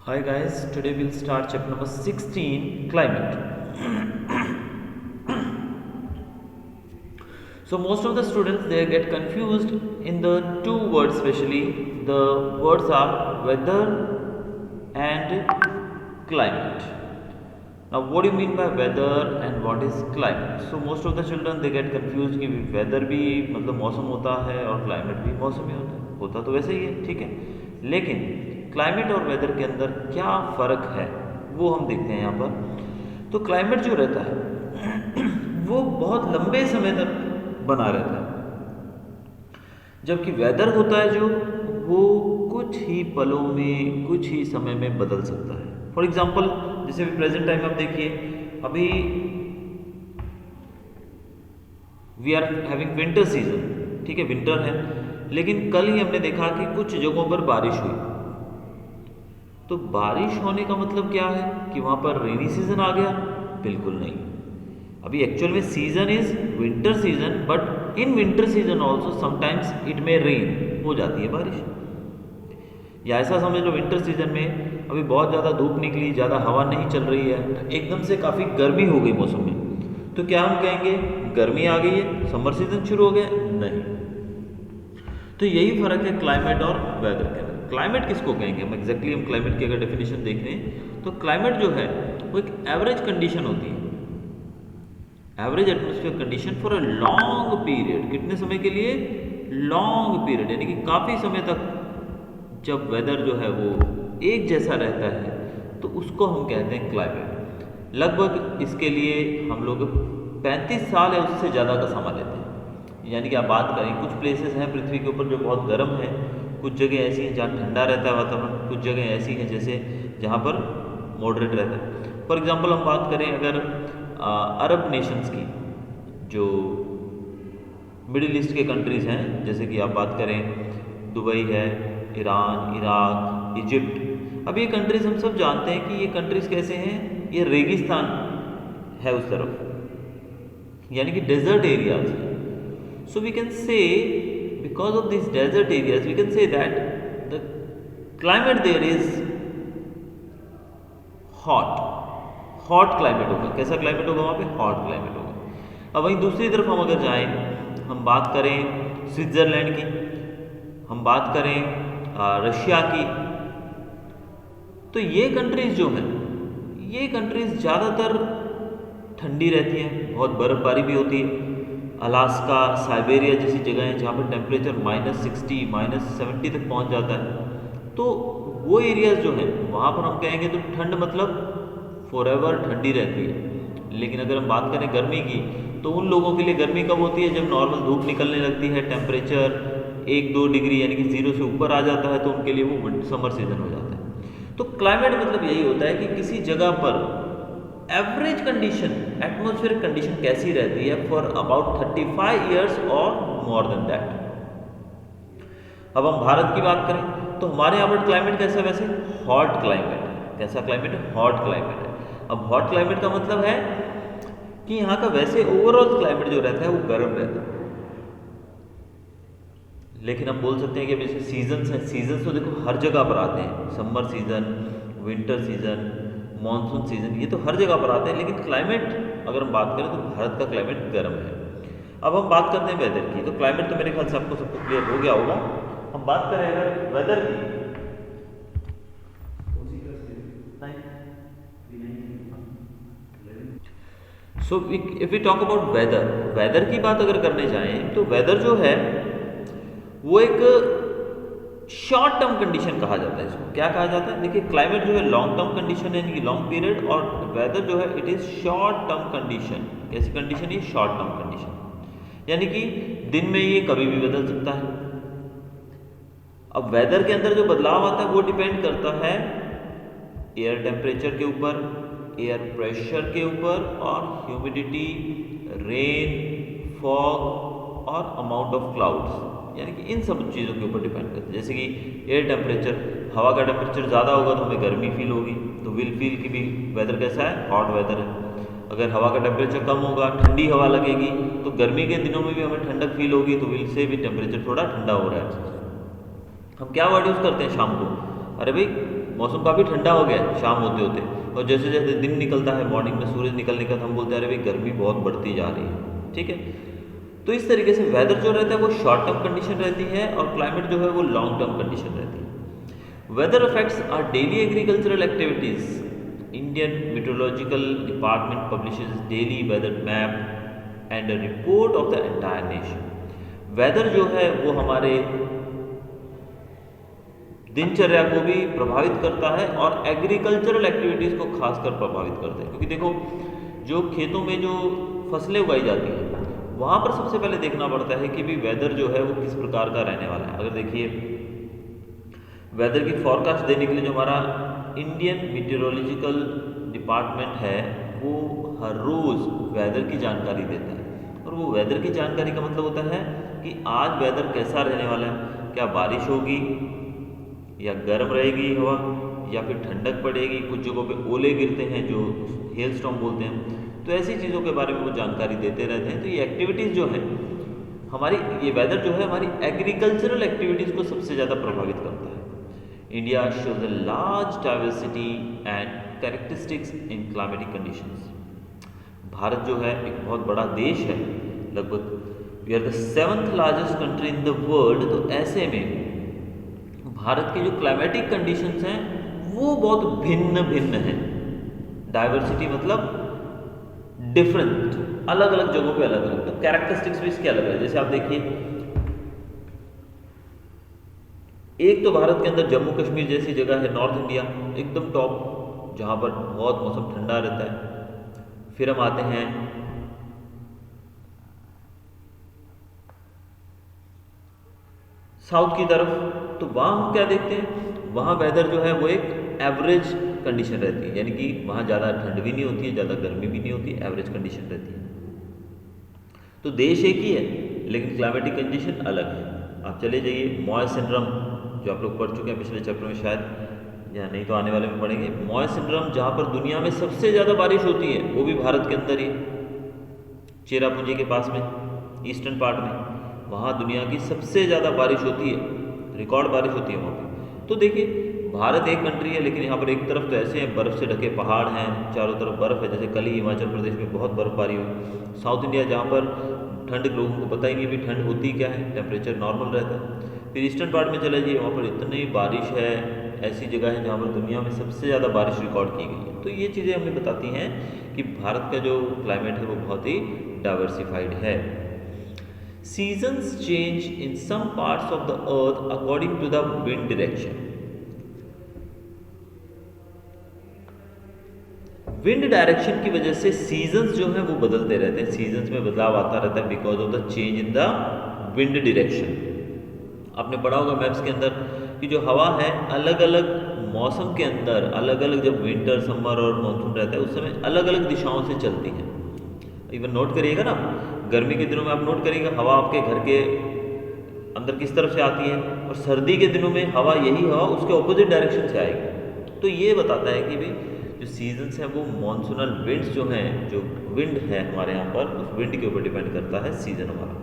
Hi guys, today we'll start chapter number 16, climate. So most of the students they get confused in the two words, especially the words are weather and climate. Now what do you mean by weather and what is climate? So most of the children they get confused कि weather भी मतलब मौसम होता है और climate भी मौसम ही होता तो वैसे ही है, ठीक है। लेकिन क्लाइमेट और वेदर के अंदर क्या फ़र्क है वो हम देखते हैं यहाँ पर। तो क्लाइमेट जो रहता है वो बहुत लंबे समय तक बना रहता है, जबकि वेदर होता है जो वो कुछ ही पलों में कुछ ही समय में बदल सकता है। फॉर एग्जाम्पल जैसे अभी प्रेजेंट टाइम आप देखिए, अभी we are having winter season, ठीक है, विंटर है, लेकिन कल ही हमने देखा कि कुछ जगहों पर बारिश हुई। तो बारिश होने का मतलब क्या है कि वहां पर रेनी सीजन आ गया? बिल्कुल नहीं। अभी एक्चुअल में season is winter season, but in winter season also sometimes it में रेन हो जाती है बारिश। या ऐसा समझ लो विंटर सीजन में अभी बहुत ज़्यादा धूप निकली, ज़्यादा हवा नहीं चल रही है, तो एकदम से काफ़ी गर्मी हो गई मौसम में, तो क्या हम कहेंगे गर्मी आ गई है, समर सीजन शुरू हो गया? नहीं। तो यही फर्क है क्लाइमेट और वेदर के अंदर। क्लाइमेट किसको कहेंगे हम एग्जैक्टली, हम क्लाइमेट की अगर डेफिनेशन देख लें तो क्लाइमेट जो है वो एक एवरेज कंडीशन होती है, average atmosphere condition for a long period. कितने समय के लिए? लॉन्ग पीरियड, यानी कि काफ़ी समय तक जब वेदर जो है वो एक जैसा रहता है तो उसको हम कहते हैं क्लाइमेट। लगभग इसके लिए हम लोग 35 साल या उससे ज़्यादा का समय लेते हैं। यानी कि आप बात करें, कुछ प्लेसेस हैं पृथ्वी के ऊपर जो बहुत गर्म है, कुछ जगह ऐसी हैं जहाँ ठंडा रहता है वातावरण, कुछ जगह ऐसी हैं जैसे जहाँ पर मॉडरेट रहता है। फॉर एग्जांपल हम बात करें अगर अरब नेशंस की, जो मिडिल ईस्ट के कंट्रीज़ हैं, जैसे कि आप बात करें दुबई है, ईरान, इराक, इजिप्ट। अब ये कंट्रीज़ हम सब जानते हैं कि ये कंट्रीज़ कैसे हैं, ये रेगिस्तान है उस तरफ, यानी कि डेजर्ट एरियाज हैं। So we can say because of this desert areas we can say that the climate there is hot. Hot climate होगा। कैसा क्लाइमेट होगा वहाँ पे? हॉट क्लाइमेट होगा। अब वहीं दूसरी तरफ हम अगर जाएं, हम बात करें स्विट्ज़रलैंड की, हम बात करें रशिया की, तो ये कंट्रीज़ जो हैं, ये कंट्रीज़ ज़्यादातर ठंडी रहती हैं, बहुत बर्फ़बारी भी होती है। अलास्का, साइबेरिया जैसी जगह हैं जहाँ पर टेम्परेचर -60, -70 तक पहुँच जाता है। तो वो एरियाज़ जो हैं वहाँ पर हम कहेंगे तो ठंड मतलब फॉरएवर ठंडी रहती है। लेकिन अगर हम बात करें गर्मी की, तो उन लोगों के लिए गर्मी कब होती है? जब नॉर्मल धूप निकलने लगती है, टेम्परेचर 1-2 डिग्री यानी कि 0 से ऊपर आ जाता है, तो उनके लिए वो समर सीजन हो जाता है। तो क्लाइमेट मतलब यही होता है कि किसी जगह पर एवरेज कंडीशन, एटमॉस्फेरिक कंडीशन कैसी रहती है फॉर अबाउट 35 ईयर्स और मोर देन दैट। अब हम भारत की बात करें तो हमारे यहाँ पर क्लाइमेट कैसा है? वैसे हॉट क्लाइमेट है। कैसा क्लाइमेट है? हॉट क्लाइमेट है। अब हॉट क्लाइमेट का मतलब है कि यहाँ का वैसे ओवरऑल क्लाइमेट जो रहता है वो गर्म रहता है। लेकिन हम बोल सकते हैं कि जैसे सीजन्स हैं, सीजन्स तो देखो हर जगह पर आते हैं, summer season, winter season, monsoon season, ये तो हर जगह पर आते हैं। लेकिन क्लाइमेट अगर हम बात करें तो भारत का क्लाइमेट गर्म है। अब हम बात करते हैं वेदर की, तो क्लाइमेट तो मेरे ख्याल से आपको सबको क्लियर हो गया होगा। हम बात करें अगर वेदर की, so if we talk about weather, weather की बात अगर करने जाएं तो वेदर जो है वो एक शॉर्ट टर्म कंडीशन कहा जाता है। इसको क्या कहा जाता है? देखिए क्लाइमेट जो है लॉन्ग टर्म कंडीशन है, यानी कि लॉन्ग पीरियड, और वेदर जो है it is short term condition. कैसी कंडीशन? ये शॉर्ट टर्म कंडीशन, यानी कि दिन में ये कभी भी बदल सकता है। अब वेदर के अंदर जो बदलाव आता है वो डिपेंड करता है एयर टेम्परेचर के ऊपर, एयर प्रेशर के ऊपर, और ह्यूमिडिटी, रेन, फॉग और अमाउंट ऑफ क्लाउड्स, यानी कि इन सब चीज़ों के ऊपर डिपेंड करता है। जैसे कि एयर टेम्परेचर, हवा का टेम्परेचर ज़्यादा होगा तो हमें गर्मी फील होगी, तो विल फील कि भी वेदर कैसा है? हॉट वेदर है। अगर हवा का टेम्परेचर कम होगा, ठंडी हवा लगेगी, तो गर्मी के दिनों में भी हमें ठंडक फील होगी, तो विल से भी टेम्परेचर थोड़ा ठंडा हो रहा है। हम क्या वर्ड यूज़ करते हैं शाम को? अरे भाई मौसम काफ़ी ठंडा हो गया है शाम होते होते, और जैसे जैसे दिन निकलता है, मॉर्निंग में सूरज निकलने का, हम बोलते हैं अरे भाई गर्मी बहुत बढ़ती जा रही है। ठीक है, तो इस तरीके से वेदर जो रहता है वो शॉर्ट टर्म कंडीशन रहती है, और क्लाइमेट जो है वो लॉन्ग टर्म कंडीशन रहती है। Weather affects are daily agricultural activities. Indian meteorological department publishes daily weather map and a report of the entire nation. Weather जो है वो हमारे दिनचर्या को भी प्रभावित करता है और एग्रीकल्चरल एक्टिविटीज़ को खासकर प्रभावित करता है, क्योंकि देखो जो खेतों में जो फसलें उगाई जाती हैं वहाँ पर सबसे पहले देखना पड़ता है कि भी वेदर जो है वो किस प्रकार का रहने वाला है। अगर देखिए वेदर की फॉरकास्ट देने के लिए जो हमारा इंडियन मीटेरोलॉजिकल डिपार्टमेंट है वो हर रोज़ वेदर की जानकारी देता है, और वो वेदर की जानकारी का मतलब होता है कि आज वेदर कैसा रहने वाला है, क्या बारिश होगी या गर्म रहेगी हवा, या फिर ठंडक पड़ेगी, कुछ जगहों पे ओले गिरते हैं जो हेल स्टॉर्म बोलते हैं। तो ऐसी चीज़ों के बारे में वो जानकारी देते रहते हैं। तो ये एक्टिविटीज़ जो है हमारी, ये वेदर जो है हमारी एग्रीकल्चरल एक्टिविटीज़ को सबसे ज़्यादा प्रभावित करता है। India shows a large diversity and characteristics in climatic conditions. भारत जो है एक बहुत बड़ा देश है, लगभग we are the 7th largest country in the world. तो ऐसे में भारत की जो क्लाइमेटिक कंडीशंस हैं वो बहुत भिन्न भिन्न हैं। डाइवर्सिटी मतलब डिफरेंट, अलग अलग जगहों पे अलग अलग, तो कैरेक्टरिस्टिक्स भी इसके अलग है। जैसे आप देखिए, एक तो भारत के अंदर जम्मू कश्मीर जैसी जगह है, नॉर्थ इंडिया एकदम टॉप, जहाँ पर बहुत मौसम ठंडा रहता है। फिर हम आते हैं साउथ की तरफ, तो वहाँ हम क्या देखते हैं, वहाँ वेदर जो है वो एक एवरेज कंडीशन रहती है, यानी कि वहाँ ज़्यादा ठंड भी नहीं होती है, ज़्यादा गर्मी भी नहीं होती, एवरेज कंडीशन रहती है। तो देश एक ही है लेकिन क्लाइमेटिक कंडीशन अलग है। आप चले जाइए मॉय सिंड्रोम, जो आप लोग पढ़ चुके हैं पिछले चैप्टर में शायद, या नहीं तो आने वाले में पढ़ेंगे। मॉय सिंड्रोम जहाँ पर दुनिया में सबसे ज़्यादा बारिश होती है वो भी भारत के अंदर ही, चेरापूंजी के पास में, ईस्टर्न पार्ट में, वहाँ दुनिया की सबसे ज़्यादा बारिश होती है, रिकॉर्ड बारिश होती है वहाँ पे। तो देखिए भारत एक कंट्री है लेकिन यहाँ पर एक तरफ तो ऐसे हैं बर्फ़ से ढके पहाड़ हैं, चारों तरफ बर्फ़ है, जैसे कल ही हिमाचल प्रदेश में बहुत बर्फबारी हुई। साउथ इंडिया जहाँ पर ठंड लोगों को पता ही नहीं भी ठंड होती क्या है, टेम्परेचर नॉर्मल रहता है। फिर ईस्टर्न पार्ट में चले जाइए, वहाँ पर इतनी बारिश है, ऐसी जगह है जहाँ पर दुनिया में सबसे ज़्यादा बारिश रिकॉर्ड की गई है। तो ये चीज़ें हमें बताती हैं कि भारत का जो क्लाइमेट है वो बहुत ही डाइवर्सिफाइड है। Seasons change in some parts of the earth according to the wind direction. Wind direction की वजह से सीजन्स जो हैं वो बदलते रहते हैं, सीजन्स में बदलाव आता रहता है because of the change in the wind direction. आपने पढ़ा होगा मैप्स के अंदर कि जो हवा है अलग अलग मौसम के अंदर, अलग अलग जब विंटर, समर और मानसून रहता है उस समय अलग अलग दिशाओं से चलती है। इवन नोट करिएगा ना, गर्मी के दिनों में आप नोट करिएगा हवा आपके घर के अंदर किस तरफ से आती है, और सर्दी के दिनों में हवा, यही हवा उसके ऑपोजिट डायरेक्शन से आएगी। तो ये बताता है कि भाई जो सीजन्स हैं वो मॉनसूनल विंड्स जो हैं, जो विंड है हमारे यहाँ पर, उस विंड के ऊपर डिपेंड करता है सीजन हमारा।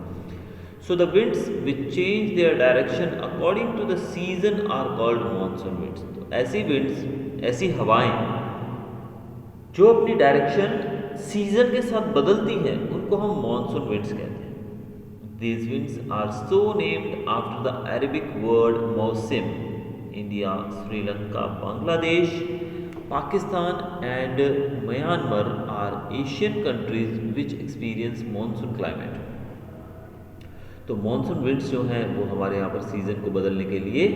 So the winds which change their direction according to the season are called monsoon winds. तो ऐसी विंड्स, ऐसी हवाएं जो अपनी डायरेक्शन सीजन के साथ बदलती हैं उनको हम मॉनसून विंड्स कहते हैं। These winds are so named after the Arabic word मौसिम। India, Sri Lanka, Bangladesh, Pakistan and Myanmar are Asian countries which experience monsoon climate. तो मॉनसून विंड्स जो हैं वो हमारे यहाँ पर सीज़न को बदलने के लिए,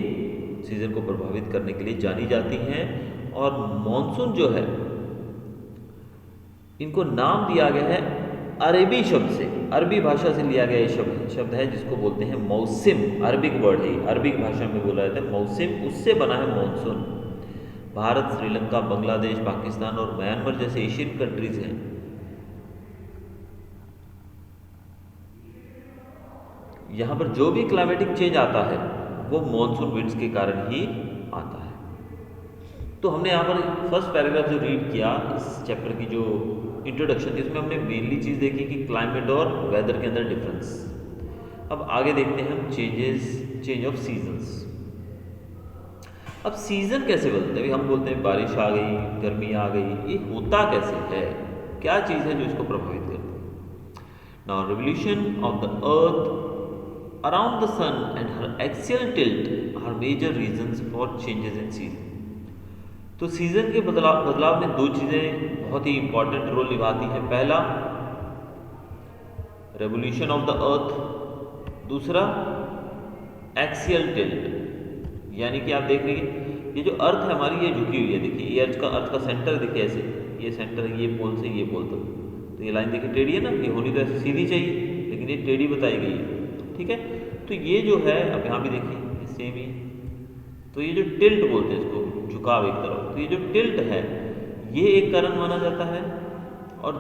सीज़न को प्रभावित करने के लिए जानी जाती हैं। और मॉनसून जो है इनको नाम दिया गया है अरबी शब्द से, अरबी भाषा से लिया गया ये शब्द है जिसको बोलते हैं मौसिम। अरबिक वर्ड है, अरबिक भाषा में बोला जाता है मौसिम, उससे बना है मॉनसून। भारत, श्रीलंका, बांग्लादेश, पाकिस्तान और म्यांमार जैसे एशियन कंट्रीज हैं, यहाँ पर जो भी क्लाइमेटिक चेंज आता है वो मॉनसून विंड्स के कारण ही आता है। तो हमने यहाँ पर फर्स्ट पैराग्राफ जो रीड किया इस चैप्टर की जो इंट्रोडक्शन थी उसमें हमने मेनली चीज़ देखी कि क्लाइमेट और वेदर के अंदर डिफरेंस। अब आगे देखते हैं हम चेंज ऑफ सीजन्स। अब सीजन कैसे बदलते हैं? अभी हम बोलते हैं बारिश आ गई, गर्मी आ गई, ये होता कैसे है? क्या चीज़ है जो इसको प्रभावित करती है? Now revolution of the earth around the sun and her axial tilt are major reasons for changes in season. तो सीजन के बदलाव में दो चीज़ें बहुत ही इंपॉर्टेंट रोल निभाती हैं। पहला, रेवोल्यूशन ऑफ द अर्थ, दूसरा एक्सियल टिल्ट। यानी कि आप देख रही है ये जो अर्थ है हमारी, ये झुकी हुई है। देखिए ये अर्थ का सेंटर देखिए ऐसे, ये सेंटर है, ये पोल से ये पोल तक, तो ये लाइन देखिए टेढ़ी है ना, ये होनी तो ऐसे सीधी चाहिए, लेकिन ये टेढ़ी बताई गई है। ठीक है, तो ये जो है, अब यहाँ भी देखिए सेम ही, तो ये जो टिल्ट बोलते हैं इसको, झुकाव एक तरफ, तो ये जो टिल्ट है ये एक कारण माना जाता है। और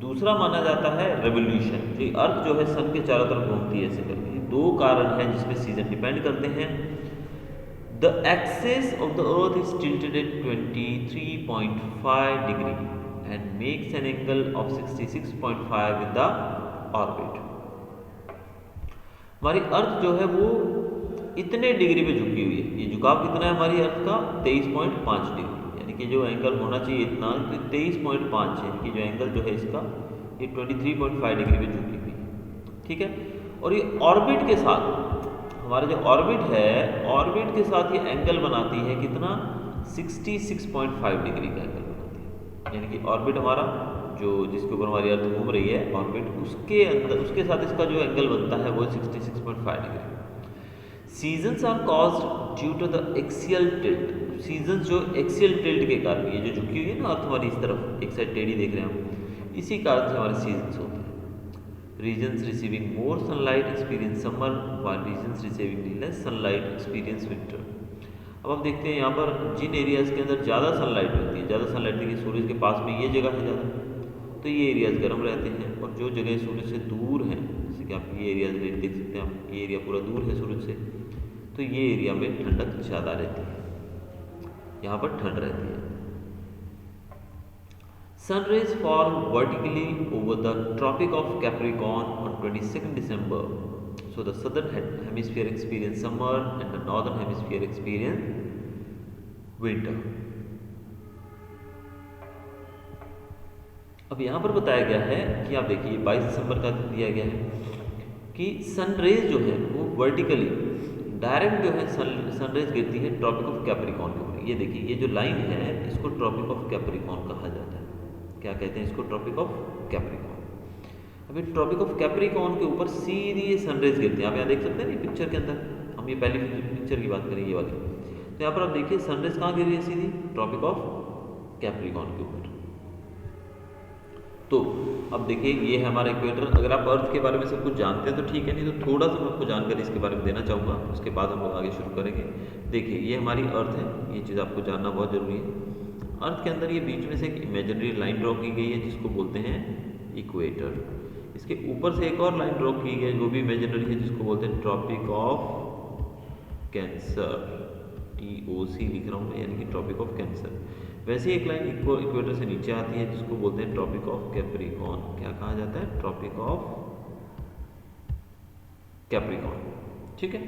दूसरा माना जाता है रेवोल्यूशन, जो अर्थ जो है सन के चारों तरफ घूमती है ऐसे करके। ये दो कारण हैं जिसपे सीजन डिपेंड करते हैं। The axis of the earth is tilted at 23.5 degree and makes an angle of 66.5 with the orbit. हमारी अर्थ जो है वो इतने डिग्री पे झुकी हुई है। ये झुकाव कितना है हमारी अर्थ का? 23.5 डिग्री, यानी कि जो एंगल होना चाहिए इतना, तो 23.5 है, यानी कि जो एंगल जो है इसका ये 23.5 डिग्री पे झुकी हुई है। ठीक है, और ये ऑर्बिट के साथ, हमारा जो ऑर्बिट है, ऑर्बिट के साथ ये एंगल बनाती है कितना? 66.5 डिग्री का एंगल बनाती है। यानी कि ऑर्बिट हमारा जो जिसके ऊपर हमारी अर्थ घूम रही है ऑर्बिट, उसके अंदर उसके साथ इसका जो एंगल बनता है वो 66.5 degree. Seasons are caused due to the axial tilt. Seasons जो एक्सियल टिल्ट के कारण, ये जो झुकी हुई है ना अर्थ हमारी इस तरफ, एक साइड टेढ़ी देख रहे हैं हम, इसी कारण से हमारे सीजन्स होते हैं। Regions receiving more sunlight experience summer, while regions receiving less sunlight experience winter. अब हम देखते हैं यहाँ पर जिन एरियाज़ के अंदर ज़्यादा सनलाइट होती है, ज़्यादा सनलाइट देखिए सूरज के पास में ये जगह है ज़्यादा, तो ये एरियाज़ गर्म रहते हैं। और जो जगह सूरज से दूर हैं, जैसे कि आप ये एरियाज देख सकते हैं, आप ये एरिया पूरा दूर है सूरज से, तो ये एरिया में ठंडक ज़्यादा रहती है, यहाँ पर ठंड रहती है। Sun rays fall vertically over the tropic of Capricorn on 22 December, so the southern hemisphere experience summer and the northern hemisphere experience winter. अब यहाँ पर बताया गया है कि आप देखिए 22 दिसंबर का दिया गया है कि सन रेज जो है वो वर्टिकली डायरेक्ट जो है सनरेज गिरती है ट्रॉपिक ऑफ कैप्रिकॉर्न के ऊपर। ये देखिए ये जो लाइन है इसको ट्रॉपिक ऑफ कैप्रिकॉर्न कहा जाता है। क्या कहते हैं इसको? Tropic of Capricorn. अभी ट्रॉपिक ऑफ कैप्रिकॉर्न के ऊपर सीधी ये सनरेज गिरती है। आप यहाँ देख सकते हैं ना पिक्चर के अंदर, हम ये पहली पिक्चर की बात करें ये वाली, तो यहाँ पर आप देखिए सनरेज कहाँ गिर रही है? सीधी ट्रॉपिक ऑफ कैप्रिकॉर्न के ऊपर। तो अब देखिए ये है हमारा इक्वेटर। अगर आप अर्थ के बारे में सब कुछ जानते हैं तो ठीक है, नहीं तो थोड़ा सा मैं आपको जानकारी इसके बारे में देना चाहूँगा, उसके बाद हम लोग आगे शुरू करेंगे। देखिए ये हमारी अर्थ है, ये चीज़ आपको जानना बहुत ज़रूरी है। अर्थ के अंदर ये बीच में से एक इमेजिनरी लाइन ड्रॉ की गई है जिसको बोलते हैं इक्वेटर। इसके ऊपर से एक और लाइन ड्रॉ की गई है वो भी इमेजिनरी है जिसको बोलते हैं ट्रॉपिक ऑफ कैंसर, TOC लिख रहा हूँ मैं, यानी कि ट्रॉपिक ऑफ कैंसर। वैसे एक लाइन इक्वेटर से नीचे आती है जिसको बोलते हैं ट्रॉपिक ऑफ कैप्रिकॉर्न। क्या कहा जाता है? Tropic of Capricorn. ठीक है,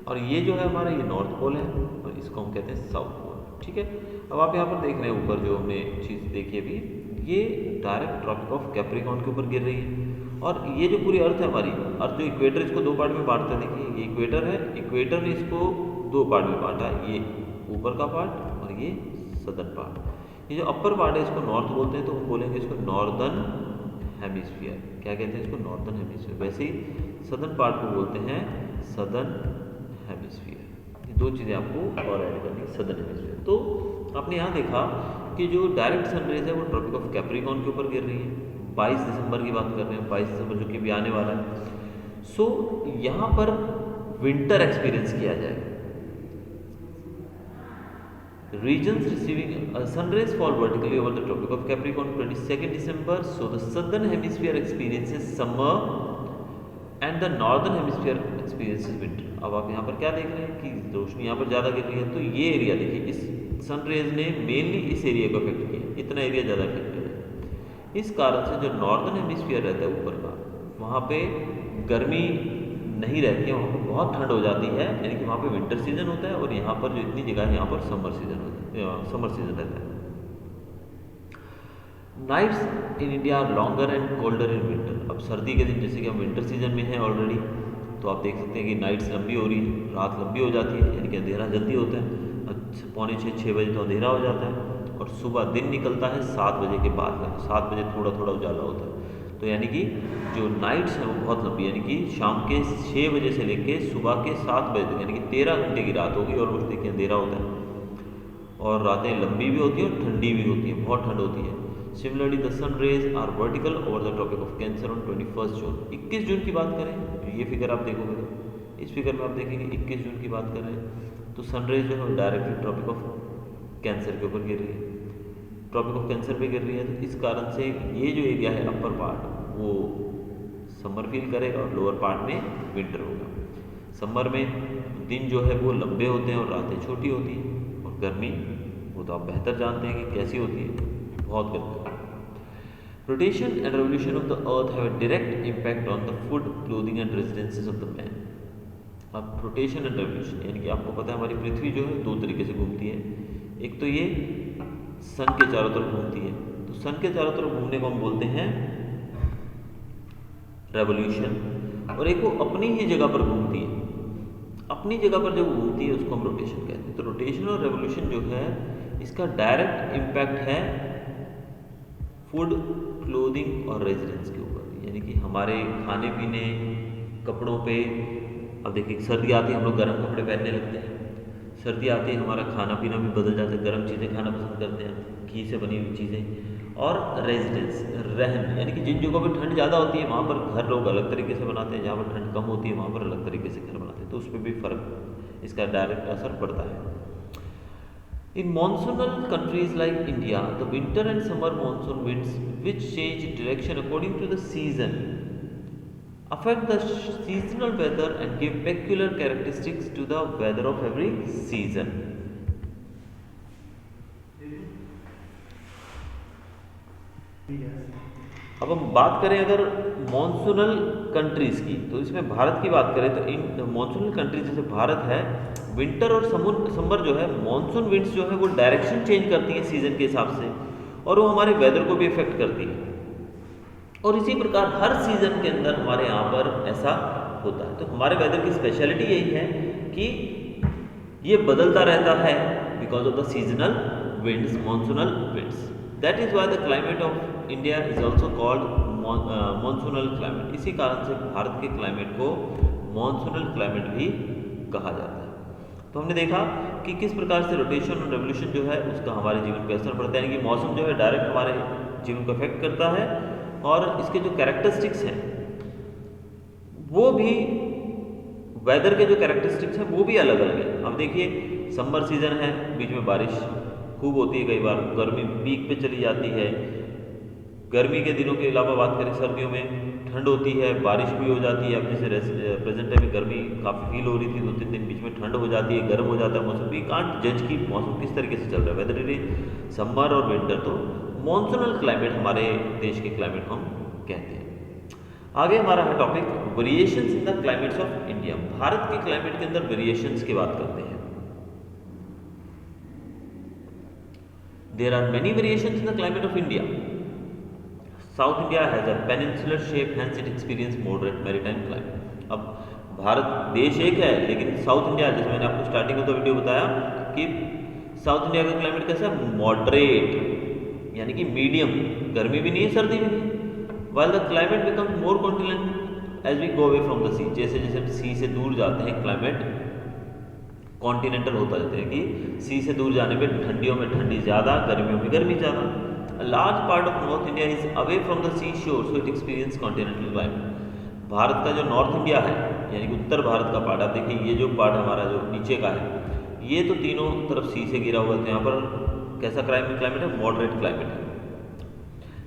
और ये जो है हमारा ये नॉर्थ पोल है और इसको हम कहते हैं साउथ पोल। ठीक है, अब आप यहाँ पर देख रहे हैं ऊपर जो हमने चीज़ देखी अभी, ये डायरेक्ट ट्रॉपिक ऑफ कैप्रिकॉर्न के ऊपर गिर रही है। और ये जो पूरी अर्थ है हमारी, अर्थ जो इक्वेटर, इसको दो पार्ट में बांटते हैं। देखिए ये इक्वेटर है, इक्वेटर ने इसको दो पार्ट में बांटा, ये ऊपर का पार्ट और ये सदर्न पार्ट। ये जो अपर पार्ट है इसको नॉर्थ बोलते हैं, तो हम बोलेंगे इसको नॉर्दर्न हेमिस्फीयर। क्या कहते हैं इसको? Northern hemisphere. वैसे ही सदर्न पार्ट को बोलते हैं सदर्न हेमिस्फीयर। ये दो चीज़ें आपको और ऐड करनी है, सदर्न हेमिस्फीयर। तो आपने यहाँ देखा कि जो डायरेक्ट सनरेज है वो ट्रॉपिक ऑफ कैप्रिकॉर्न के ऊपर गिर रही है। 22 दिसंबर की बात कर रहे हैं, 22 दिसंबर जो कि भी आने वाला है। सो यहाँ पर विंटर एक्सपीरियंस किया जाएगा। Regions receiving sun rays fall vertically over the Tropic of Capricorn 22 December, so the southern hemisphere experiences summer and the northern hemisphere experiences winter. अब आप यहाँ पर क्या देख रहे हैं कि रोशनी यहाँ पर ज़्यादा गिर रही है, तो ये एरिया देखिए, इस सन रेज ने मेनली इस एरिया को अफेक्ट किया, इतना एरिया ज़्यादा अफेक्ट किया। इस कारण से जो नॉर्दर्न हेमिस्फीयर रहता है ऊपर का, वहाँ पे गर्मी नहीं रहती है, वहाँ पर बहुत ठंड हो जाती है, यानी कि वहाँ पे विंटर सीजन होता है, और यहाँ पर जो इतनी जगह है यहाँ पर समर सीजन होता है, समर सीजन रहता है। Nights in India are longer and colder in winter. अब सर्दी के दिन, जैसे कि हम विंटर सीजन में हैं ऑलरेडी, तो आप देख सकते हैं कि नाइट्स लंबी हो रही है, रात लंबी हो जाती है, यानी कि अंधेरा जल्दी होता है। पौने 6 बजे तो अंधेरा हो जाता है, और सुबह दिन निकलता है 7 बजे के बाद में, 7 बजे थोड़ा थोड़ा उजाला होता है। तो यानी कि जो नाइट्स हैं वो बहुत लंबी, यानी कि शाम के 6 बजे से लेके सुबह के 7 बजे तक, यानी कि 13 घंटे की रात होगी, और उस देखिए अंधेरा होता है, और रातें लंबी भी होती हैं और ठंडी भी होती है, बहुत ठंड होती है। Similarly the sun rays are vertical over the tropic of Cancer on 21 June. 21 जून की बात करें, ये फिगर आप देखोगे, इस फिगर में आप देखेंगे 21 जून की बात कर रहे हैं, तो सन रेज जो है डायरेक्टली ट्रॉपिक ऑफ कैंसर के ऊपर गिर रही है, ट्रॉपिक ऑफ कैंसर पे गिर रही है। तो इस कारण से ये जो एरिया है अपर पार्ट, वो समर फील करेगा, और लोअर पार्ट में विंटर होगा। समर में दिन जो है वो लंबे होते हैं और रातें छोटी होती हैं, और गर्मी वो तो आप बेहतर जानते हैं कि कैसी होती है, बहुत गर्मी। Rotation and revolution of the earth have a direct impact on the food, clothing and residences of the man. अब रोटेशन एंड रेवोल्यूशन, यानी कि आपको पता है हमारी पृथ्वी जो है 2 तरीके से घूमती है। एक तो ये सन के चारों तरफ घूमती है, तो सन के चारों तरफ घूमने को हम बोलते हैं रेवोल्यूशन, और एक वो अपनी ही जगह पर घूमती है, अपनी जगह पर जब घूमती है उसको हम रोटेशन कहते हैं। तो रोटेशन और रेवोल्यूशन जो है इसका डायरेक्ट इम्पैक्ट है फूड, क्लोथिंग और रेजिडेंस के ऊपर, यानी कि हमारे खाने पीने, कपड़ों पे। अब देखिए सर्दी आती है हम लोग गर्म कपड़े पहनने लगते हैं, सर्दी आती है हमारा खाना पीना भी बदल जाता है, गर्म चीज़ें खाना पसंद करते हैं, घी से बनी हुई चीज़ें। और रेजिडेंस, रहन, यानी कि जिन जगहों पर ठंड ज़्यादा होती है वहाँ पर घर लोग अलग तरीके से बनाते हैं, जहाँ पर ठंड कम होती है वहाँ पर अलग तरीके से घर बनाते हैं, तो उस पर भी फ़र्क, इसका डायरेक्ट असर पड़ता है। In monsoonal countries like India, the winter and summer monsoon winds, which change direction according to the season, affect the seasonal weather and give peculiar characteristics to the weather of every season. अब हम बात करें अगर monsoonal countries की, तो इसमें भारत की बात करें तो इन मॉनसूनल कंट्रीज जैसे भारत है, विंटर और समर जो है मॉनसून विंड्स जो है वो डायरेक्शन चेंज करती हैं सीजन के हिसाब से, और वो हमारे वेदर को भी इफेक्ट करती है। और इसी प्रकार हर सीजन के अंदर हमारे यहाँ पर ऐसा होता है। तो हमारे वेदर की स्पेशलिटी यही है कि ये बदलता रहता है because of the seasonal winds, monsoonal winds. That is why the climate of India is also called monsoonal climate. इसी कारण से भारत के क्लाइमेट को मॉनसूनल क्लाइमेट भी कहा जाता है। तो हमने देखा कि किस प्रकार से रोटेशन और रेवोल्यूशन जो है उसका हमारे जीवन पर असर पड़ता है, यानी कि मौसम जो है डायरेक्ट हमारे जीवन को अफेक्ट करता है, और इसके जो कैरेक्टरिस्टिक्स हैं वो भी, वेदर के जो कैरेक्टरिस्टिक्स हैं वो भी अलग अलग है। अब देखिए समर सीजन है, बीच में बारिश खूब होती है, कई बार गर्मी पीक पे चली जाती है। गर्मी के दिनों के अलावा बात करें सर्दियों में ठंड होती है, बारिश भी हो जाती है। अब जैसे प्रेजेंट टाइम में गर्मी काफ़ी फील हो रही थी, 2-3 दिन बीच में ठंड हो जाती है, गर्म हो जाता है मौसम। वी कांट जज कि मौसम किस तरीके से चल रहा है, वेदर इट इज समर और विंटर। तो मॉनसूनल क्लाइमेट हमारे देश के क्लाइमेट को हम कहते हैं। आगे हमारा है topic variations in the climates of India. भारत के क्लाइमेट के अंदर वेरिएशंस की बात करते हैं। There are many variations in the climate of India. South India has a peninsular shape, hence it experience moderate maritime climate. अब भारत देश एक है, लेकिन साउथ इंडिया, जैसे मैंने आपको स्टार्टिंग में तो वीडियो बताया कि साउथ इंडिया का क्लाइमेट कैसा है, मॉडरेट, यानी कि मीडियम, गर्मी भी नहीं है सर्दी भी नहीं। While the climate becomes more continental as we go away from the sea. जैसे जैसे हम सी से दूर जाते हैं क्लाइमेट कॉन्टिनेंटल होता जाता है, कि सी से दूर जाने पे ठंडियों में ठंडी ज़्यादा, गर्मियों में गर्मी ज़्यादा। A large part of North India is away from the seashore, so it experiences continental climate। Bharat का जो नॉर्थ इंडिया है, यानी कि उत्तर भारत का पार्ट, आप देखिए ये जो पार्ट हमारा जो नीचे का है, ये तो तीनों तरफ सी से घिरा हुआ है, तो यहाँ पर कैसा क्लाइमेट है, मॉडरेट क्लाइमेट है।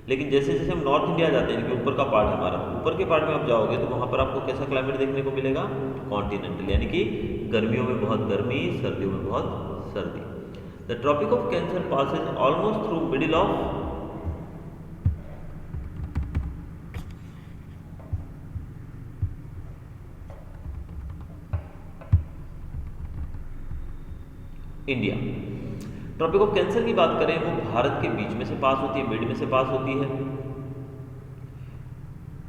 लेकिन जैसे जैसे हम नॉर्थ इंडिया जाते हैं, कि ऊपर का पार्ट हमारा, ऊपर के पार्ट में आप जाओगे तो वहाँ पर आपको कैसा क्लाइमेट देखने को मिलेगा, कॉन्टिनेंटल, यानी कि गर्मियों में बहुत गर्मी, सर्दियों में बहुत सर्दी। The Tropic of Cancer passes almost through middle of India. Tropic of Cancer की बात करें, वो भारत के बीच में से पास होती है, मिड में से पास होती है।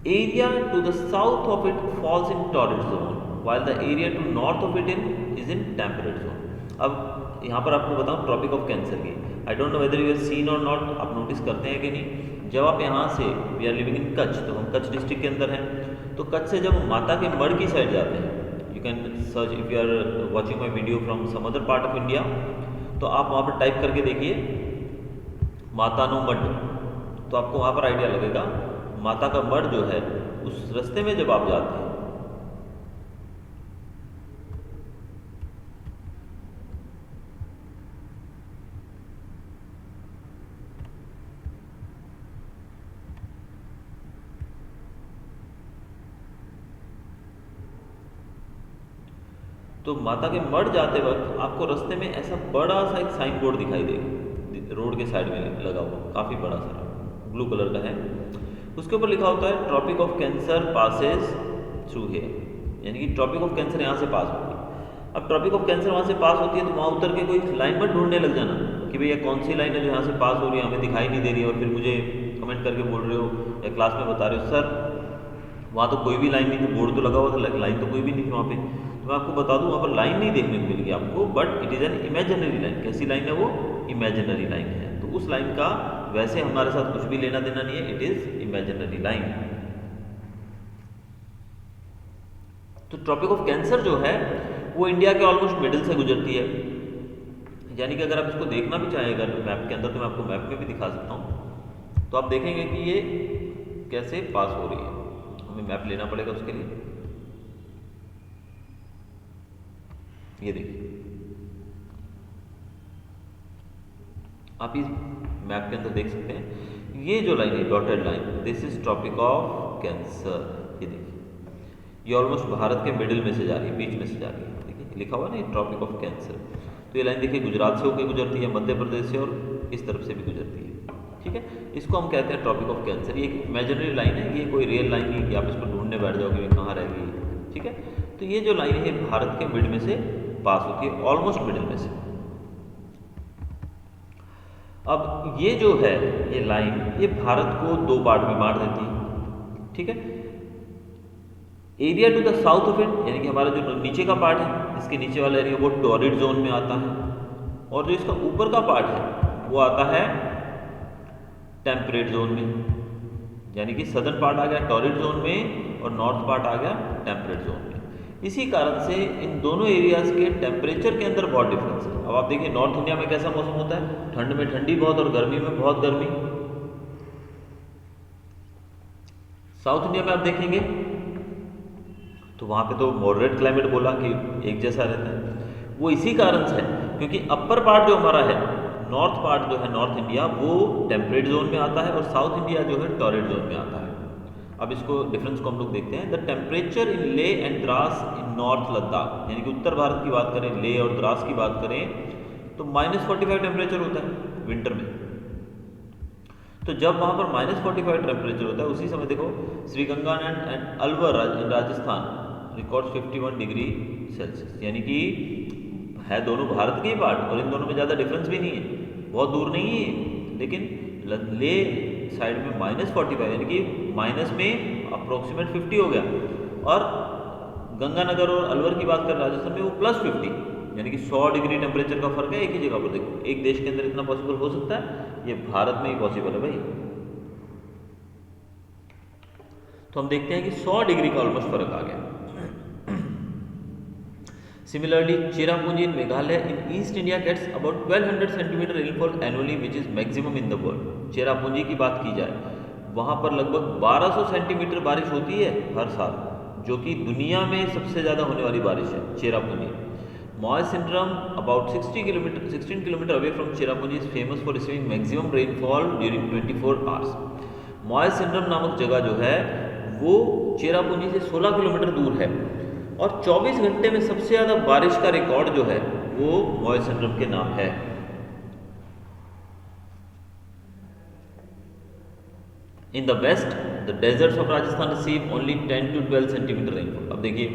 Area to the south of it falls in torrid zone, while the area to north of it is in temperate zone। अब यहाँ पर आपको बताऊँ ट्रॉपिक ऑफ कैंसर की, I don't know whether you have seen or not, आप notice करते हैं कि नहीं। जब आप यहाँ से, we are living in Kutch, तो हम कच्छ डिस्ट्रिक्ट के अंदर हैं, तो कच्छ से जब माता के मढ़ की साइड जाते हैं, you can search if you are watching my video from some other part of India, तो आप वहाँ पर टाइप करके देखिए माता नो मढ़, तो आपको वहाँ पर आइडिया लगेगा माता का मढ़ जो है, उस रास्ते में जब आप जाते हैं, तो माता के मढ़ जाते वक्त आपको रास्ते में ऐसा बड़ा सा एक साइन बोर्ड दिखाई देगा, रोड के साइड में लगा हुआ, काफ़ी बड़ा सा ब्लू कलर का है। उसके ऊपर लिखा होता है tropic of Cancer passes through here, यानी कि ट्रॉपिक ऑफ कैंसर यहाँ से पास होती है। अब ट्रॉपिक ऑफ कैंसर वहाँ से पास होती है, तो वहाँ उतर के कोई लाइन पर ढूंढने लग जाना कि भैया कौन सी लाइन है जो यहाँ से पास हो रही है, हमें दिखाई नहीं दे रही है, और फिर मुझे कमेंट करके बोल रहे हो या क्लास में बता रहे हो सर वहाँ तो कोई भी लाइन नहीं थी, बोर्ड तो लगा हुआ था, लाइन तो कोई भी नहीं थी वहाँ पे। तो मैं आपको बता दूँ वहाँ पर लाइन नहीं देखने को मिलेगी आपको, but it is an imaginary line. कैसी लाइन है वो? इमेजिनरी लाइन है। तो उस लाइन का वैसे हमारे साथ कुछ भी लेना देना नहीं है, इट इज़ इमेजिनरी लाइन। तो ट्रॉपिक ऑफ कैंसर जो है वो इंडिया के ऑलमोस्ट मिडिल से गुजरती है, यानी कि अगर आप इसको देखना भी चाहें अगर मैप के अंदर, तो मैं आपको मैप में भी दिखा सकता हूँ, तो आप देखेंगे कि ये कैसे पास हो रही है। हमें मैप लेना पड़ेगा उसके लिए, ये देखिए आप इस मैप के अंदर देख सकते हैं, ये जो लाइन है dotted line, this is tropic of Cancer. ये देखिए ये ऑलमोस्ट भारत के मिडिल में से जा रही है, बीच में से जा रही है, देखिए लिखा हुआ ना ट्रॉपिक ऑफ कैंसर। तो ये लाइन देखिए गुजरात से होकर गुजरती है, मध्य प्रदेश से, और इस तरफ से भी गुजरती है, ठीक है। इसको हम कहते हैं ट्रॉपिक ऑफ कैंसर। ये एक इमेजिनरी लाइन है, ये कोई रियल लाइन नहीं कि आप इसको ढूंढने बैठ जाओगे कहाँ रहेगी, ठीक है। तो ये जो लाइन है भारत के मिड में से पास होती है, ऑलमोस्ट मिडिल में से। अब ये जो है ये लाइन, ये भारत को दो पार्ट में बांट देती है, ठीक है। Area to the south of it, यानी कि हमारा जो नीचे का पार्ट है, इसके नीचे वाला एरिया वो टॉरिड जोन में आता है, और जो इसका ऊपर का पार्ट है वो आता है टेम्परेट जोन में, यानी कि सदर्न पार्ट आ गया टॉरिड जोन में और नॉर्थ पार्ट आ गया टेम्परेट जोन में। इसी कारण से इन दोनों एरियाज के टेम्परेचर के अंदर बहुत डिफरेंस है। अब आप देखिए नॉर्थ इंडिया में कैसा मौसम होता है, ठंड में ठंडी बहुत और गर्मी में बहुत गर्मी। साउथ इंडिया में आप देखेंगे तो वहाँ पे तो मॉडरेट क्लाइमेट बोला कि एक जैसा रहता है। वो इसी कारण से है क्योंकि अपर पार्ट जो हमारा है, नॉर्थ पार्ट जो है नॉर्थ इंडिया, वो टेम्परेट जोन में आता है और साउथ इंडिया जो है टॉरिड जोन में आता है। अब इसको डिफरेंस को हम लोग देखते हैं। द टेम्परेचर इन ले and Dras in north Ladakh, यानी कि उत्तर भारत की बात करें, ले और द्रास की बात करें, तो -45 टेम्परेचर होता है विंटर में। तो जब वहाँ पर -45 टेम्परेचर होता है, उसी समय देखो Sriganganagar and Alwar in Rajasthan record 51 degree Celsius, यानी कि है दोनों भारत के ही पार्ट और इन दोनों में ज़्यादा डिफरेंस भी नहीं है, बहुत दूर नहीं है, लेकिन ले साइड में -45 यानी कि माइनस में अप्रोक्सीमेट 50 हो गया, और गंगानगर और अलवर की बात करें राजस्थान में वो +50, यानी कि 100 डिग्री टेम्परेचर का फर्क है एक ही जगह पर। देखो एक देश के अंदर इतना पॉसिबल हो सकता है, ये भारत में ही पॉसिबल है भाई। तो हम देखते हैं कि 100 डिग्री का ऑलमोस्ट फर्क आ गया। Similarly, Cherrapunji in Meghalaya in East India gets about 1200 centimeter rainfall annually, which is maximum in the world. Cherrapunji की बात की जाए, वहाँ पर लगभग 1200 सेंटीमीटर बारिश होती है हर साल, जो कि दुनिया में सबसे ज़्यादा होने वाली बारिश है Cherrapunji. Moy Sindram, about 16 kilometer away from Cherrapunji, is famous for receiving maximum rainfall during 24 hours. Moy Sindram नामक जगह जो है वो चेरापूंजी से 16 किलोमीटर दूर है और 24 घंटे में सबसे ज़्यादा बारिश का रिकॉर्ड जो है वो मॉय सिंड्रोम के नाम है। In the west the deserts of Rajasthan receive only 10 to 12 centimetre rainfall. अब देखिए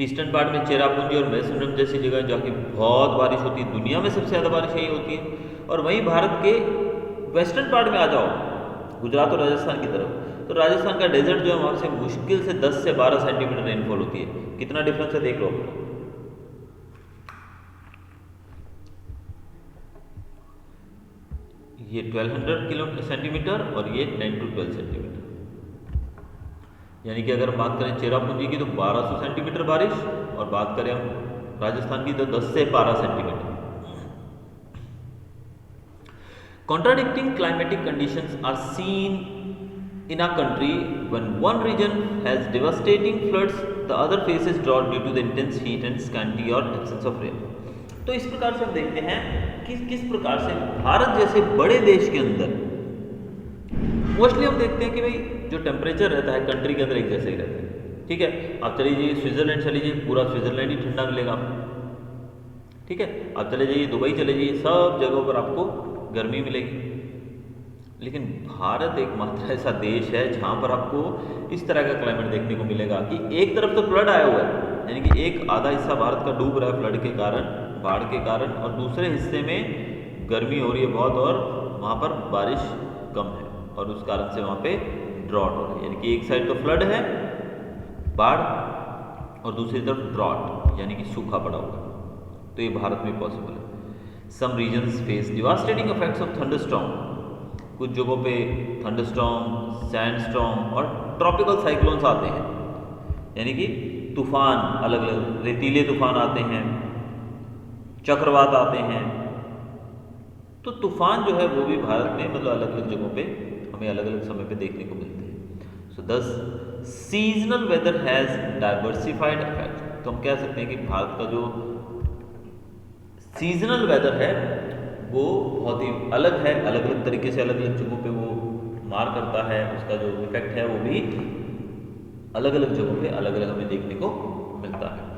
ईस्टर्न पार्ट में चेरापूंजी और मैसूरम जैसी जगह जहाँ की बहुत बारिश होती है, दुनिया में सबसे ज़्यादा बारिश यही होती है। और वहीं भारत के वेस्टर्न पार्ट में आ जाओ, गुजरात और राजस्थान की तरफ, तो राजस्थान का डेजर्ट जो है वहाँ से मुश्किल से 10 से 12 सेंटीमीटर रेनफॉल होती है। कितना डिफरेंस है देख लो। ये 1200 किलो सेंटीमीटर और ये 10 to 12 सेंटीमीटर। यानी कि अगर हम बात करें चेरापूंजी की तो 1200 सेंटीमीटर बारिश, और बात करें हम राजस्थान की तो 10 से 12 centimetre. Contradicting climatic conditions are seen in a country when one region has devastating floods, the other faces drought due to the intense heat and scanty or absence of rain। तो इस प्रकार से हम देखते हैं कि किस प्रकार से भारत जैसे बड़े देश के अंदर मोस्टली हम देखते हैं कि भाई जो टेम्परेचर रहता है कंट्री के अंदर एक जैसे ही रहता है। ठीक है, आप चले जाइए स्विट्जरलैंड, चले जाइए, पूरा स्विट्जरलैंड ही ठंडा मिलेगा आपको। ठीक है, आप चले जाइए दुबई, चले जाइए, सब जगहों पर आपको गर्मी मिलेगी। लेकिन भारत एकमात्र ऐसा देश है जहाँ पर आपको इस तरह का क्लाइमेट देखने को मिलेगा कि एक तरफ तो फ्लड आया हुआ है, यानी कि एक आधा हिस्सा भारत का डूब रहा है फ्लड के कारण, बाढ़ के कारण, और दूसरे हिस्से में गर्मी हो रही है बहुत और वहाँ पर बारिश कम है, और उस कारण से वहाँ पे ड्रॉट हो रही है। यानी कि एक साइड तो फ्लड है, बाढ़, और दूसरी तरफ ड्रॉट यानी कि सूखा पड़ा हुआ है। तो ये भारत में पॉसिबल है। Some regions face devastating effects of thunderstorm. कुछ जगहों पे थंडरस्टॉर्म, सैंडस्टॉर्म और ट्रॉपिकल साइक्लोन्स आते हैं, यानी कि तूफान, अलग अलग रेतीले तूफान आते हैं, चक्रवात आते हैं। तो तूफान जो है वो भी भारत में मतलब अलग अलग जगहों पे हमें अलग अलग समय पे देखने को मिलते हैं। So this seasonal weather has diversified effect. तो हम कह सकते हैं कि भारत का जो सीजनल वेदर है वो बहुत ही अलग है, अलग अलग तरीके से अलग अलग जगहों पे वो मार करता है, उसका जो इफेक्ट है वो भी अलग अलग जगहों पे अलग अलग हमें देखने को मिलता है।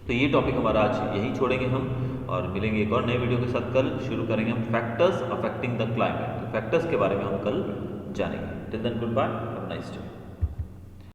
तो ये टॉपिक हमारा आज यही छोड़ेंगे हम, और मिलेंगे एक और नए वीडियो के साथ। कल शुरू करेंगे हम फैक्टर्स अफेक्टिंग द क्लाइमेट। तो फैक्टर्स के बारे में हम कल जानेंगे। Till then goodbye, have a nice day.